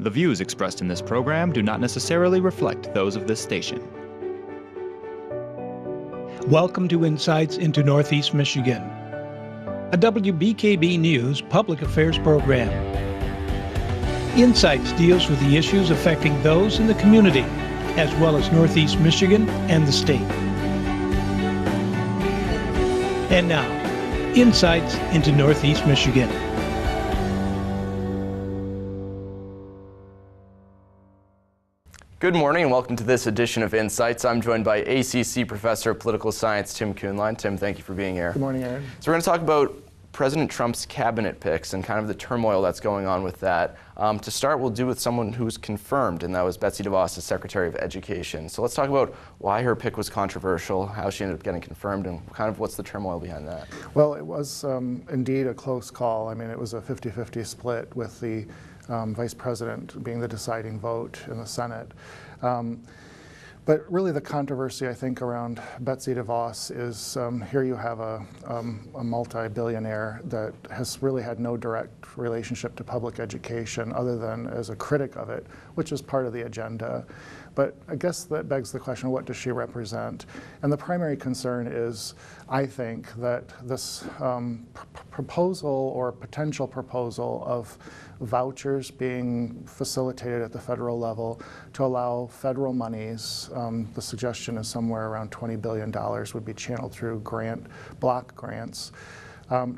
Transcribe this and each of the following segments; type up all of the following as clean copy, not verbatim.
The views expressed in this program do not necessarily reflect those of this station. Welcome to Insights into Northeast Michigan, a WBKB News public affairs program. Insights deals with the issues affecting those in the community, as well as Northeast Michigan and the state. And now, Insights into Northeast Michigan. Good morning and welcome to this edition of Insights. I'm joined by ACC Professor of Political Science Tim Kuhnlein. Tim, thank you for being here. Good morning, Aaron. So we're going to talk about President Trump's cabinet picks and kind of the turmoil that's going on with that. To start, we'll do with someone who was confirmed, and that was Betsy DeVos, as Secretary of Education. So let's talk about why her pick was controversial, how she ended up getting confirmed, and kind of what's the turmoil behind that. Well, it was indeed a close call. I mean, it was a 50-50 split with the Vice President being the deciding vote in the Senate. But really the controversy, I think, around Betsy DeVos is here you have a multi-billionaire that has really had no direct relationship to public education other than as a critic of it, which is part of the agenda. But I guess that begs the question, what does she represent? And the primary concern is, I think, that this proposal or potential proposal of vouchers being facilitated at the federal level to allow federal monies, the suggestion is somewhere around $20 billion would be channeled through block grants,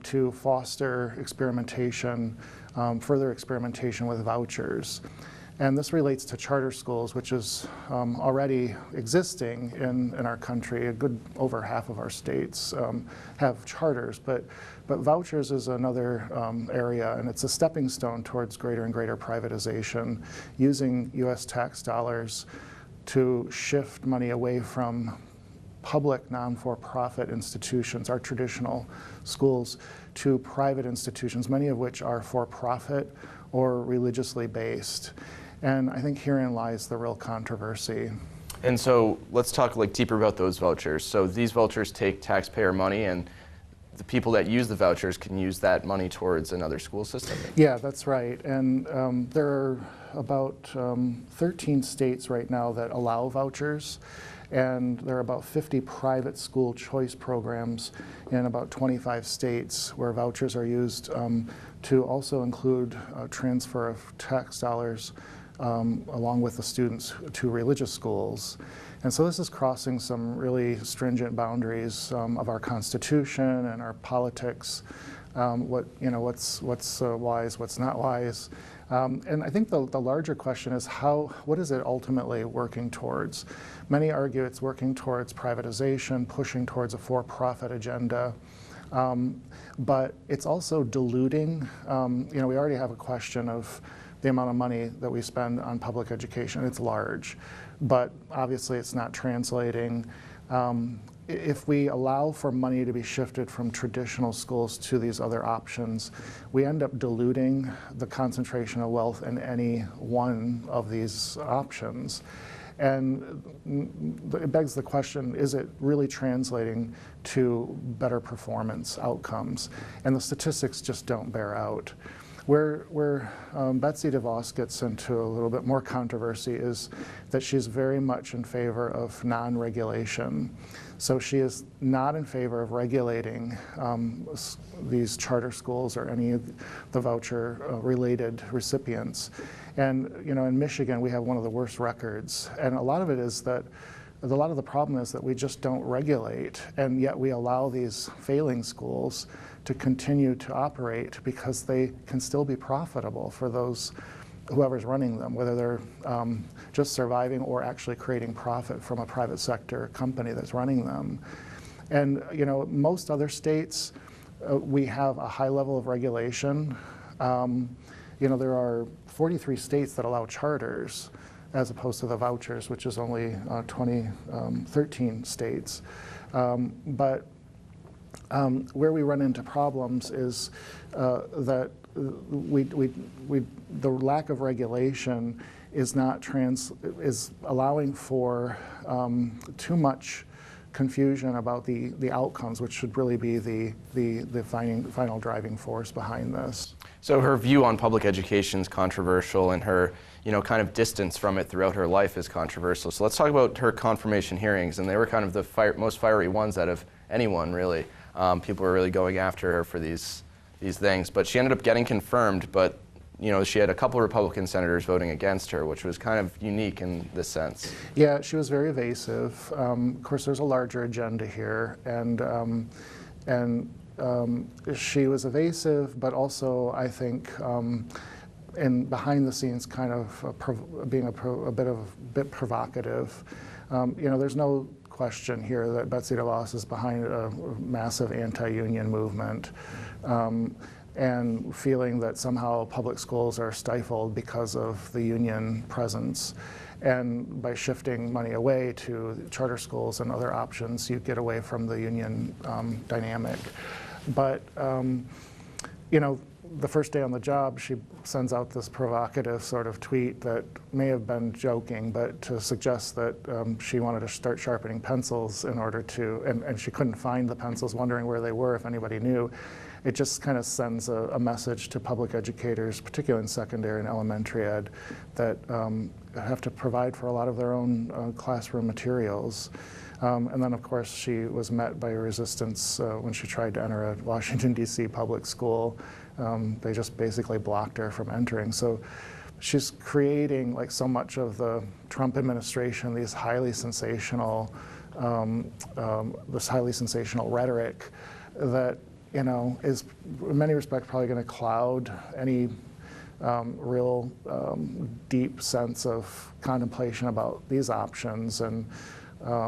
to foster experimentation, further experimentation with vouchers. And this relates to charter schools, which is already existing in our country. A good over half of our states have charters, but vouchers is another area, and it's a stepping stone towards greater and greater privatization, using U.S. tax dollars to shift money away from public non-for-profit institutions, our traditional schools, to private institutions, many of which are for-profit or religiously based. And I think herein lies the real controversy. And so let's talk deeper about those vouchers. So these vouchers take taxpayer money, and the people that use the vouchers can use that money towards another school system. Yeah, that's right. And there are about 13 states right now that allow vouchers. And there are about 50 private school choice programs in about 25 states where vouchers are used to also include transfer of tax dollars along with the students to religious schools. And so this is crossing some really stringent boundaries of our Constitution and our politics, what's wise, what's not wise. And I think the larger question is what is it ultimately working towards? Many argue it's working towards privatization, pushing towards a for-profit agenda. But it's also diluting, we already have a question of the amount of money that we spend on public education. It's large, but obviously it's not translating. If we allow for money to be shifted from traditional schools to these other options, we end up diluting the concentration of wealth in any one of these options. And it begs the question, is it really translating to better performance outcomes? And the statistics just don't bear out. Where Betsy DeVos gets into a little bit more controversy is that she's very much in favor of non-regulation. So she is not in favor of regulating these charter schools or any of the voucher-related recipients. And in Michigan, we have one of the worst records. And a lot of it is that a lot of the problem is that we just don't regulate, and yet we allow these failing schools to continue to operate because they can still be profitable for whoever's running them, whether they're just surviving or actually creating profit from a private sector company that's running them. And most other states, we have a high level of regulation. There are 43 states that allow charters, as opposed to the vouchers, which is only 13 states. But where we run into problems is that the lack of regulation is allowing for too much confusion about the outcomes, which should really be the final driving force behind this. So her view on public education is controversial, and her kind of distance from it throughout her life is controversial. So let's talk about her confirmation hearings, and they were kind of the most fiery ones out of anyone, really. People were really going after her for these things, but she ended up getting confirmed, but she had a couple Republican senators voting against her, which was kind of unique in this sense. Yeah, she was very evasive. Of course, there's a larger agenda here, and she was evasive, but also, I think, and behind the scenes, kind of being a bit provocative. There's no question here that Betsy DeVos is behind a massive anti-union movement. And feeling that somehow public schools are stifled because of the union presence. And by shifting money away to charter schools and other options, you get away from the union dynamic. But, the first day on the job, she sends out this provocative sort of tweet that may have been joking, but to suggest that she wanted to start sharpening pencils in order to, and she couldn't find the pencils, wondering where they were if anybody knew. It just kind of sends a message to public educators, particularly in secondary and elementary ed, that have to provide for a lot of their own classroom materials. And then, of course, she was met by resistance when she tried to enter a Washington, D.C. public school. They just basically blocked her from entering. So she's creating, like so much of the Trump administration, these highly sensational, this highly sensational rhetoric that is in many respects probably going to cloud any real deep sense of contemplation about these options and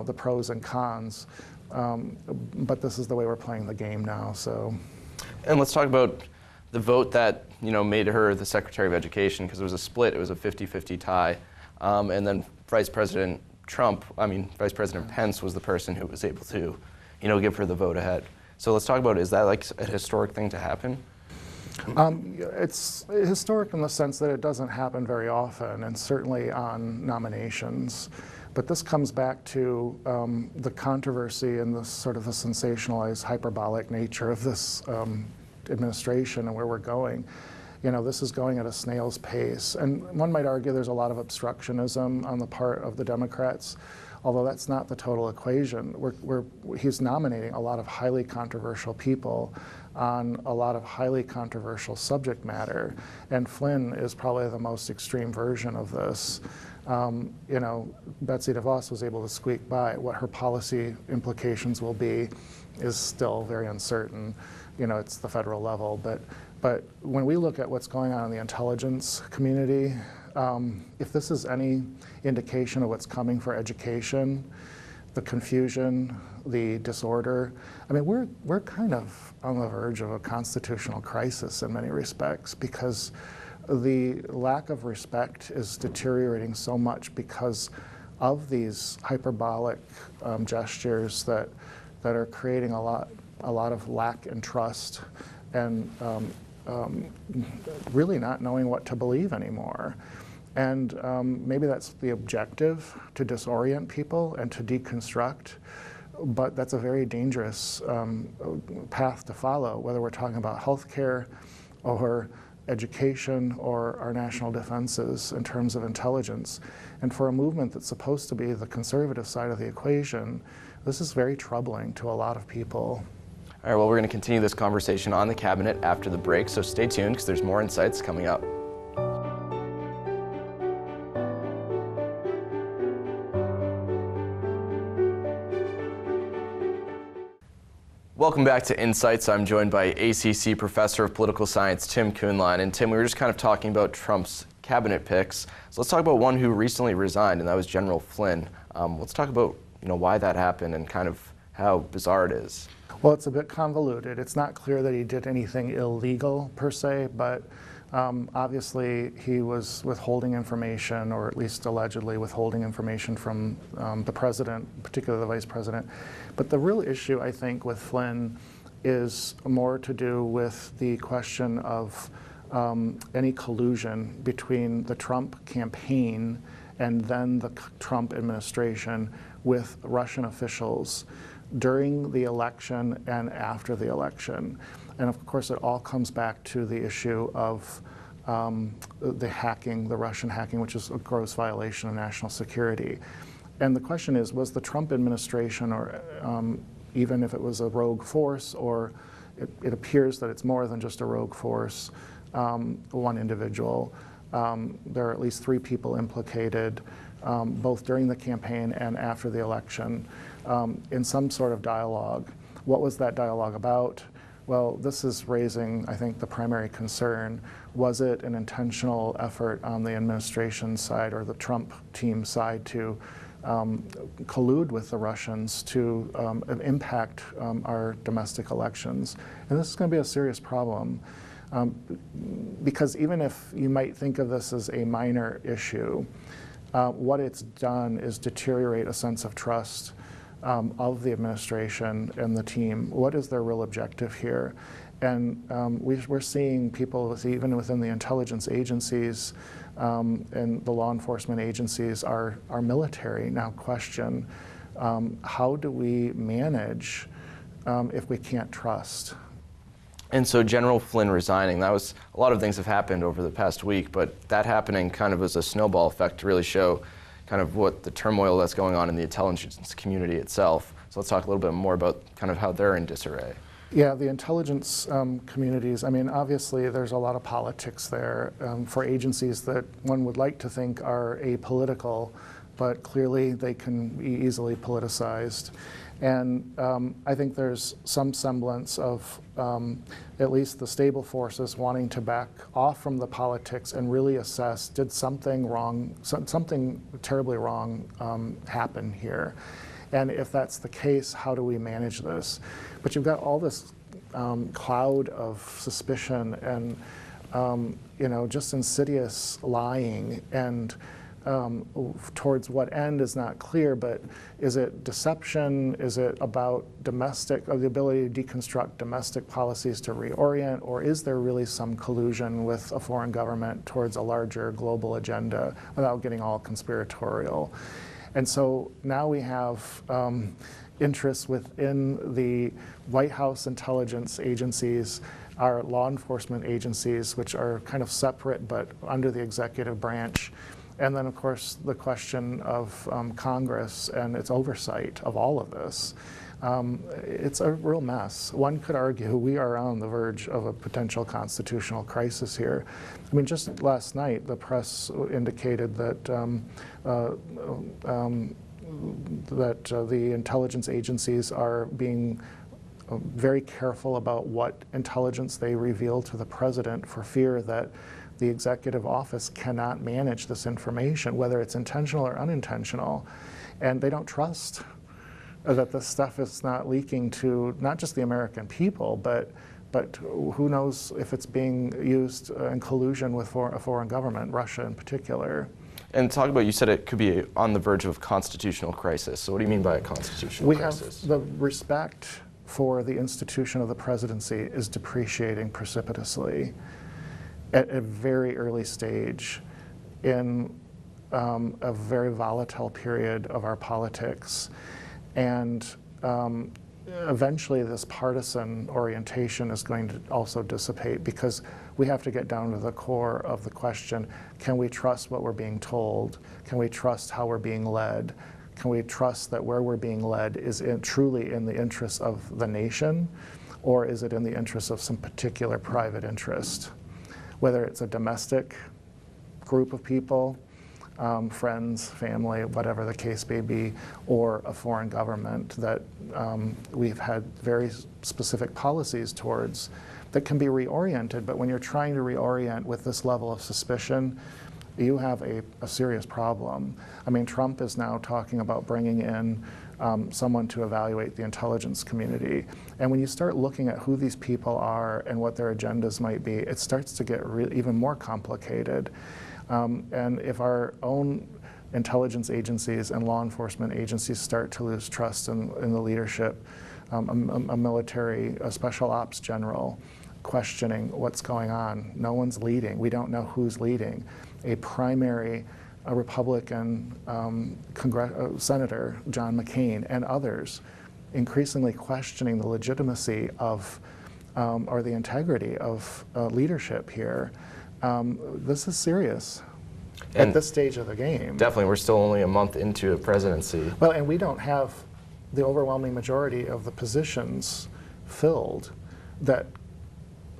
the pros and cons. But this is the way we're playing the game now. So, and let's talk about the vote that made her the Secretary of Education, because it was a split. It was a 50-50 tie, and then Vice President Pence was the person who was able to, give her the vote ahead. So let's talk about, is that like a historic thing to happen? It's historic in the sense that it doesn't happen very often, and certainly on nominations. But this comes back to the controversy and the sort of the sensationalized, hyperbolic nature of this administration and where we're going. This is going at a snail's pace. And one might argue there's a lot of obstructionism on the part of the Democrats, although that's not the total equation. He's nominating a lot of highly controversial people on a lot of highly controversial subject matter. And Flynn is probably the most extreme version of this. Betsy DeVos was able to squeak by. What her policy implications will be is still very uncertain. It's the federal level. But when we look at what's going on in the intelligence community, if this is any indication of what's coming for education, the confusion, the disorder, we're kind of on the verge of a constitutional crisis in many respects, because the lack of respect is deteriorating so much because of these hyperbolic gestures that are creating a lot of lack in trust and really not knowing what to believe anymore. And maybe that's the objective, to disorient people and to deconstruct, but that's a very dangerous path to follow, whether we're talking about healthcare or education or our national defenses in terms of intelligence. And for a movement that's supposed to be the conservative side of the equation, this is very troubling to a lot of people. All right, well, we're going to continue this conversation on the cabinet after the break, so stay tuned because there's more insights coming up. Welcome back to Insights. I'm joined by ACC Professor of Political Science, Tim Kuhnlein. And Tim, we were just kind of talking about Trump's cabinet picks. So let's talk about one who recently resigned, and that was General Flynn. Let's talk about why that happened and kind of how bizarre it is. Well, it's a bit convoluted. It's not clear that he did anything illegal per se, but obviously he was withholding information, or at least allegedly withholding information from the president, particularly the vice president. But the real issue, I think, with Flynn is more to do with the question of any collusion between the Trump campaign and then the Trump administration with Russian officials during the election and after the election. And of course, it all comes back to the issue of the hacking, the Russian hacking, which is a gross violation of national security. And the question is, was the Trump administration, or even if it was a rogue force, or it appears that it's more than just a rogue force, one individual, there are at least 3 people implicated, both during the campaign and after the election, in some sort of dialogue. What was that dialogue about? Well, this is raising, I think, the primary concern. Was it an intentional effort on the administration side or the Trump team side to collude with the Russians to impact our domestic elections? And this is going to be a serious problem. Because even if you might think of this as a minor issue, what it's done is deteriorate a sense of trust of the administration and the team. What is their real objective here? And we're seeing people, even within the intelligence agencies and the law enforcement agencies, our military now question, how do we manage if we can't trust? And so General Flynn resigning, a lot of things have happened over the past week, but that happening kind of was a snowball effect to really show kind of what the turmoil that's going on in the intelligence community itself. So let's talk a little bit more about kind of how they're in disarray. Yeah, the intelligence communities, I mean, obviously there's a lot of politics there for agencies that one would like to think are apolitical, but clearly they can be easily politicized. And I think there's some semblance of at least the stable forces wanting to back off from the politics and really assess, did something wrong, something terribly wrong happen here? And if that's the case, how do we manage this? But you've got all this cloud of suspicion and just insidious lying, and towards what end is not clear, but is it deception? Is it about the ability to deconstruct domestic policies to reorient, or is there really some collusion with a foreign government towards a larger global agenda without getting all conspiratorial? And so now we have interests within the White House intelligence agencies, our law enforcement agencies, which are kind of separate but under the executive branch. And then, of course, the question of Congress and its oversight of all of this. It's a real mess. One could argue we are on the verge of a potential constitutional crisis here. I mean, just last night, the press indicated that the intelligence agencies are being very careful about what intelligence they reveal to the president for fear that the executive office cannot manage this information, whether it's intentional or unintentional. And they don't trust that this stuff is not leaking to not just the American people, but who knows if it's being used in collusion with a foreign government, Russia in particular. And talk about, you said it could be on the verge of a constitutional crisis. So what do you mean by a constitutional crisis? We have the respect for the institution of the presidency is depreciating precipitously at a very early stage in a very volatile period of our politics. And eventually this partisan orientation is going to also dissipate, because we have to get down to the core of the question: can we trust what we're being told? Can we trust how we're being led? Can we trust that where we're being led is truly in the interests of the nation, or is it in the interests of some particular private interest? Whether it's a domestic group of people, friends, family, whatever the case may be, or a foreign government that we've had very specific policies towards that can be reoriented. But when you're trying to reorient with this level of suspicion, you have a serious problem. I mean, Trump is now talking about bringing in someone to evaluate the intelligence community. And when you start looking at who these people are and what their agendas might be, it starts to get even more complicated. And if our own intelligence agencies and law enforcement agencies start to lose trust in the leadership, a military, a special ops general, questioning what's going on. No one's leading. We don't know who's leading. A primary Republican Senator John McCain and others increasingly questioning the legitimacy of or the integrity of leadership here. This is serious at this stage of the game. Definitely, we're still only a month into a presidency. Well, and we don't have the overwhelming majority of the positions filled that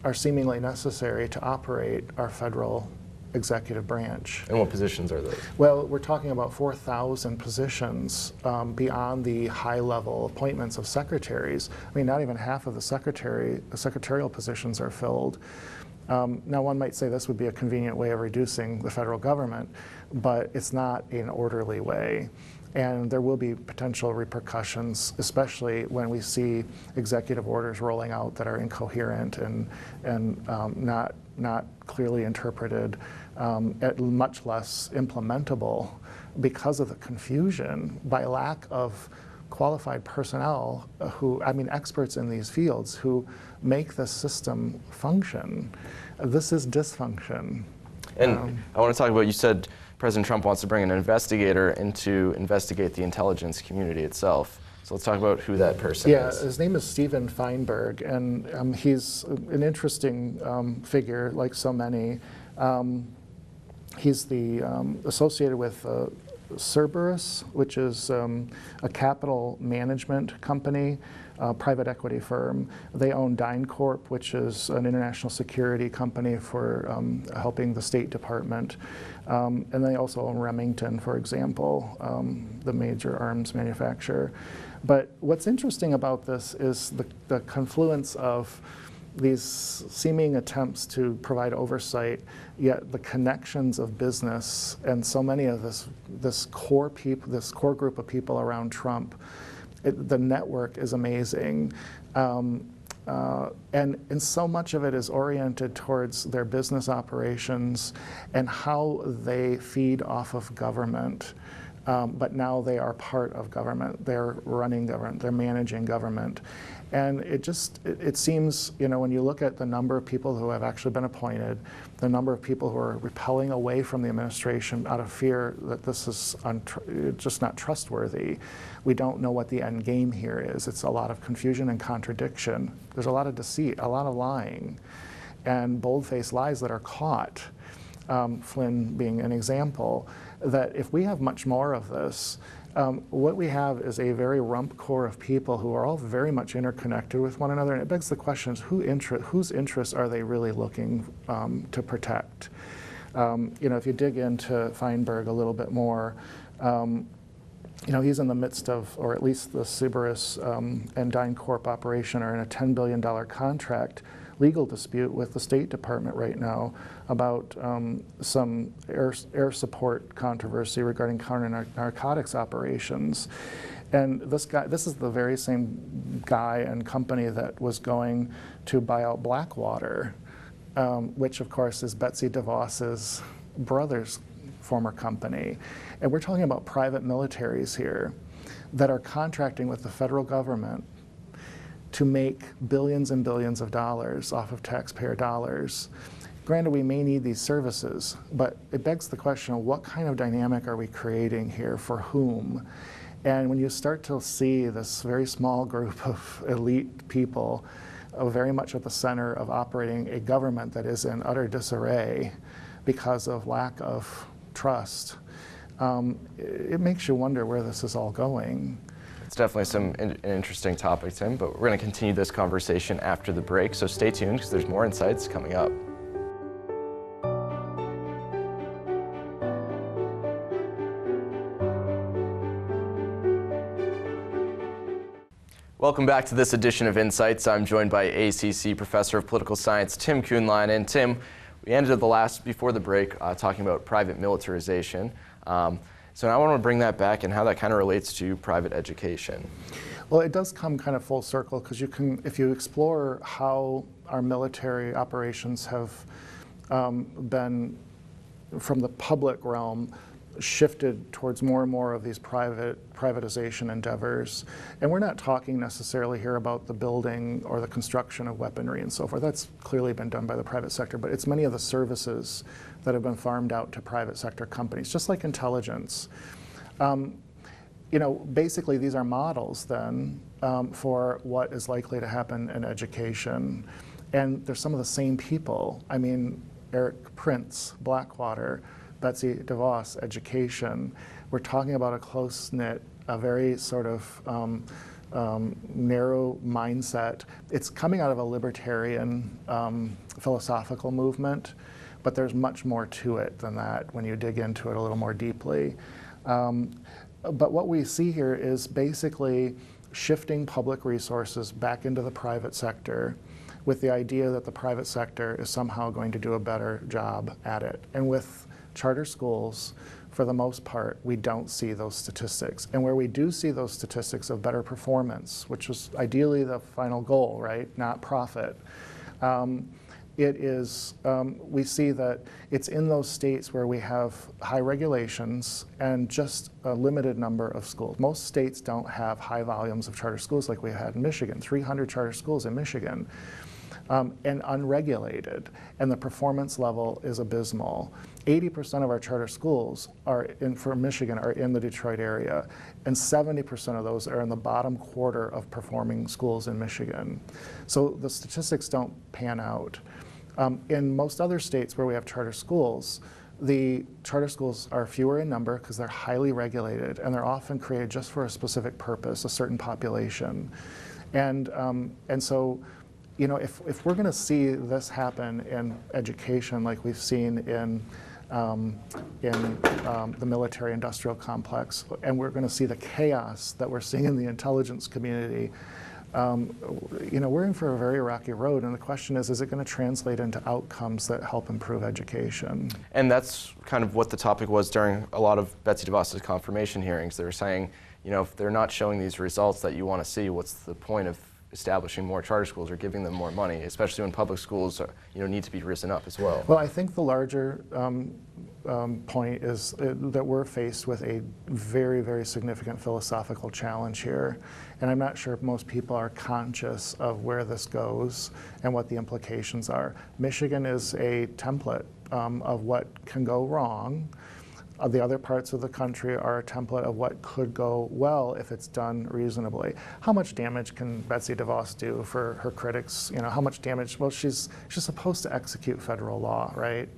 are seemingly necessary to operate our federal executive branch. And what positions are those? Well, we're talking about 4,000 positions beyond the high-level appointments of secretaries. I mean, not even half of the secretarial positions are filled. Now, one might say this would be a convenient way of reducing the federal government, but it's not an orderly way. And there will be potential repercussions, especially when we see executive orders rolling out that are incoherent and not clearly interpreted, much less implementable because of the confusion by lack of qualified personnel experts in these fields who make the system function. This is dysfunction. And I want to talk about, you said President Trump wants to bring an investigator in to investigate the intelligence community itself. So let's talk about who that person is. Yeah, his name is Steven Feinberg, and he's an interesting figure, like so many. He's associated with Cerberus, which is a capital management company, private equity firm. They own DynCorp, which is an international security company for helping the State Department. And they also own Remington, for example, the major arms manufacturer. But what's interesting about this is the confluence of these seeming attempts to provide oversight, yet the connections of business and so many of this core group of people around Trump. The network is amazing. And so much of it is oriented towards their business operations and how they feed off of government. But now they are part of government. They're running government. They're managing government. And it seems, when you look at the number of people who have actually been appointed, the number of people who are repelling away from the administration out of fear that this is just not trustworthy, we don't know what the end game here is. It's a lot of confusion and contradiction. There's a lot of deceit, a lot of lying, and bold-faced lies that are caught. Flynn being an example, that if we have much more of this, what we have is a very rump core of people who are all very much interconnected with one another, and it begs the question: whose interests are they really looking to protect? If you dig into Feinberg a little bit more, he's in the midst of, or at least the Cerberus and DynCorp operation are in a $10 billion contract legal dispute with the State Department right now about some air support controversy regarding counter-narcotics operations. And this is the very same guy and company that was going to buy out Blackwater, which of course is Betsy DeVos's brother's former company. And we're talking about private militaries here that are contracting with the federal government to make billions and billions of dollars off of taxpayer dollars. Granted, we may need these services, but it begs the question of what kind of dynamic are we creating here for whom? And when you start to see this very small group of elite people very much at the center of operating a government that is in utter disarray because of lack of trust, it makes you wonder where this is all going. It's definitely an interesting topic, Tim, but we're going to continue this conversation after the break, so stay tuned because there's more insights coming up. Welcome back to this edition of Insights. I'm joined by ACC Professor of Political Science, Tim Kuhnlein. And Tim, we ended before the break, talking about private militarization. So now I want to bring that back and how that kind of relates to private education. Well, it does come kind of full circle because if you explore how our military operations have been from the public realm shifted towards more and more of these privatization endeavors. And we're not talking necessarily here about the building or the construction of weaponry and so forth. That's clearly been done by the private sector, but it's many of the services that have been farmed out to private sector companies, just like intelligence. You know, basically these are models then for what is likely to happen in education. And they're some of the same people. I mean, Eric Prince, Blackwater, Betsy DeVos, education. We're talking about a close-knit, a very sort of narrow mindset. It's coming out of a libertarian philosophical movement, but there's much more to it than that when you dig into it a little more deeply. But what we see here is basically shifting public resources back into the private sector with the idea that the private sector is somehow going to do a better job at it. And with charter schools, for the most part, we don't see those statistics. And where we do see those statistics of better performance, which was ideally the final goal, right, not profit, we see that it's in those states where we have high regulations and just a limited number of schools. Most states don't have high volumes of charter schools like we had in Michigan, 300 charter schools in Michigan, and unregulated, and the performance level is abysmal. 80% of our charter schools for Michigan are in the Detroit area, and 70% of those are in the bottom quarter of performing schools in Michigan. So the statistics don't pan out. In most other states where we have charter schools, the charter schools are fewer in number because they're highly regulated, and they're often created just for a specific purpose, a certain population. And so, you know, if we're going to see this happen in education like we've seen in the military-industrial complex, and we're going to see the chaos that we're seeing in the intelligence community, you know, we're in for a very rocky road, and the question is it going to translate into outcomes that help improve education? And that's kind of what the topic was during a lot of Betsy DeVos's confirmation hearings. They were saying, you know, if they're not showing these results that you want to see, what's the point of establishing more charter schools or giving them more money, especially when public schools are, you know, need to be risen up as well? Well, I think the larger point is that we're faced with a very, very significant philosophical challenge here. And I'm not sure if most people are conscious of where this goes and what the implications are. Michigan is a template of what can go wrong. The other parts of the country are a template of what could go well if it's done reasonably. How much damage can Betsy DeVos do for her critics? You know, how much damage? Well, she's supposed to execute federal law, right?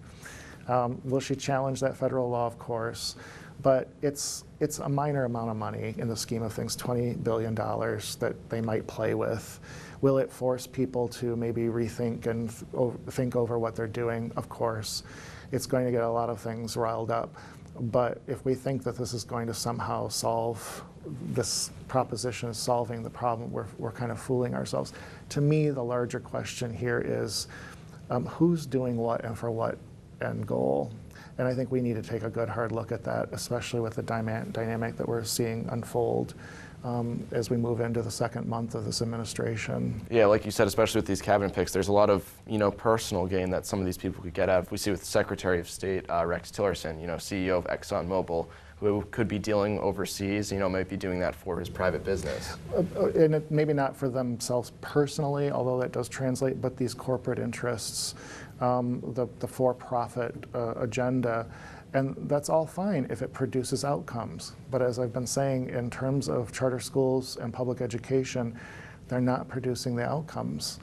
Will she challenge that federal law? Of course, but it's a minor amount of money in the scheme of things, $20 billion that they might play with. Will it force people to maybe rethink and think over what they're doing? Of course. It's going to get a lot of things riled up. But if we think that this is going to somehow solve, this proposition is solving the problem, we're kind of fooling ourselves. To me, the larger question here is who's doing what and for what end goal? And I think we need to take a good hard look at that, especially with the dynamic that we're seeing unfold as we move into the second month of this administration. Yeah, like you said, especially with these cabinet picks, there's a lot of, you know, personal gain that some of these people could get out of. We see with the Secretary of State, Rex Tillerson, you know, CEO of ExxonMobil, who could be dealing overseas, you know, might be doing that for his private business. And maybe not for themselves personally, although that does translate, but these corporate interests, the for-profit agenda, and that's all fine if it produces outcomes. But as I've been saying, in terms of charter schools and public education, they're not producing the outcomes.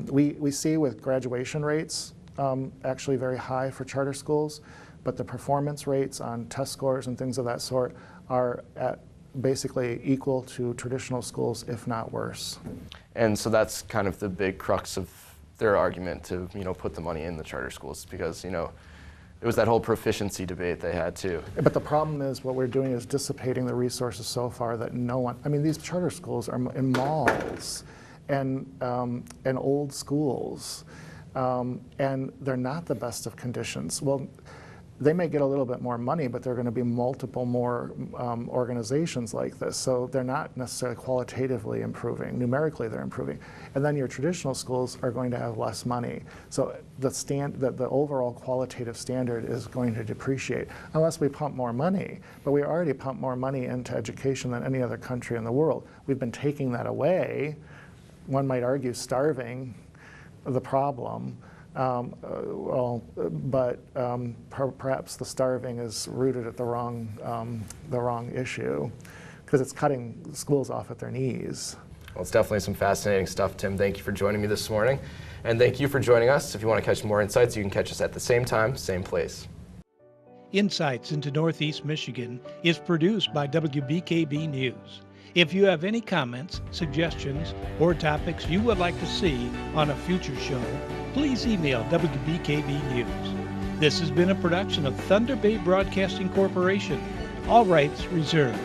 We see with graduation rates actually very high for charter schools, but the performance rates on test scores and things of that sort are at basically equal to traditional schools, if not worse. And so that's kind of the big crux of their argument to, you know, put the money in the charter schools, because, you know, it was that whole proficiency debate they had too. But the problem is what we're doing is dissipating the resources so far that no one, I mean, these charter schools are in malls and old schools, and they're not the best of conditions. Well, they may get a little bit more money, but there are going to be multiple more organizations like this. So they're not necessarily qualitatively improving. Numerically, they're improving. And then your traditional schools are going to have less money. So the overall qualitative standard is going to depreciate unless we pump more money. But we already pump more money into education than any other country in the world. We've been taking that away. One might argue starving the problem. Perhaps the starving is rooted at the wrong issue, because it's cutting schools off at their knees. Well, it's definitely some fascinating stuff, Tim. Thank you for joining me this morning. And thank you for joining us. If you want to catch more insights, you can catch us at the same time, same place. Insights into Northeast Michigan is produced by WBKB News. If you have any comments, suggestions, or topics you would like to see on a future show, please email WBKB News. This has been a production of Thunder Bay Broadcasting Corporation. All rights reserved.